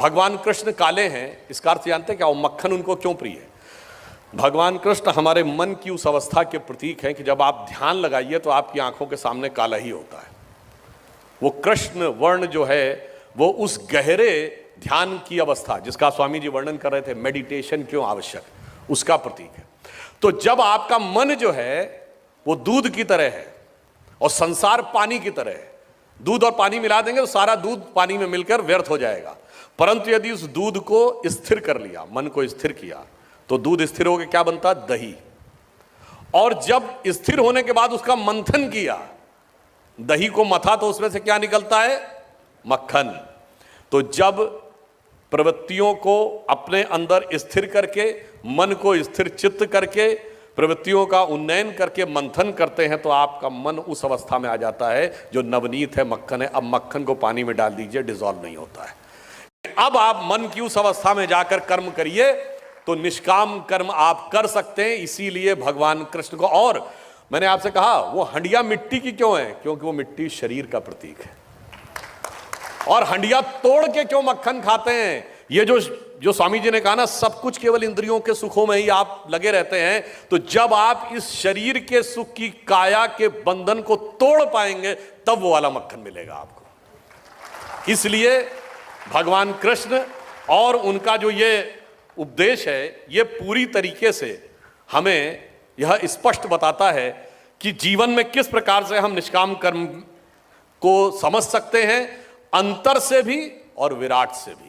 भगवान कृष्ण काले हैं, इसका अर्थ जानते हैं क्या? वो मक्खन उनको क्यों प्रिय है? भगवान कृष्ण हमारे मन की उस अवस्था के प्रतीक हैं कि जब आप ध्यान लगाइए तो आपकी आंखों के सामने काला ही होता है। वो कृष्ण वर्ण जो है वो उस गहरे ध्यान की अवस्था जिसका स्वामी जी वर्णन कर रहे थे, मेडिटेशन क्यों आवश्यक, उसका प्रतीक है। तो जब आपका मन जो है वो दूध की तरह है और संसार पानी की तरह है, दूध और पानी मिला देंगे तो सारा दूध पानी में मिलकर व्यर्थ हो जाएगा, परंतु यदि उस दूध को स्थिर कर लिया, मन को स्थिर किया, तो दूध स्थिर होकर क्या बनता? दही। और जब स्थिर होने के बाद उसका मंथन किया, दही को मथा, तो उसमें से क्या निकलता है? मक्खन। तो जब प्रवृत्तियों को अपने अंदर स्थिर करके, मन को स्थिर चित्त करके, प्रवृत्तियों का उन्नयन करके मंथन करते हैं तो आपका मन उस अवस्था में आ जाता है जो नवनीत है, मक्खन है। अब मक्खन को पानी में डाल दीजिए, डिसॉल्व नहीं होता है। अब आप मन की उस अवस्था में जाकर कर्म करिए तो निष्काम कर्म आप कर सकते हैं। इसीलिए भगवान कृष्ण को, और मैंने आपसे कहा वो हंडिया मिट्टी की क्यों है? क्योंकि वो मिट्टी शरीर का प्रतीक है। और हंडिया तोड़ के क्यों मक्खन खाते हैं? ये जो स्वामी जी ने कहा ना, सब कुछ केवल इंद्रियों के सुखों में ही आप लगे रहते हैं, तो जब आप इस शरीर के सुख की काया के बंधन को तोड़ पाएंगे तब वो वाला मक्खन मिलेगा आपको। इसलिए भगवान कृष्ण और उनका जो ये उपदेश है, ये पूरी तरीके से हमें यह स्पष्ट बताता है कि जीवन में किस प्रकार से हम निष्काम कर्म को समझ सकते हैं, अंतर से भी और विराट से भी।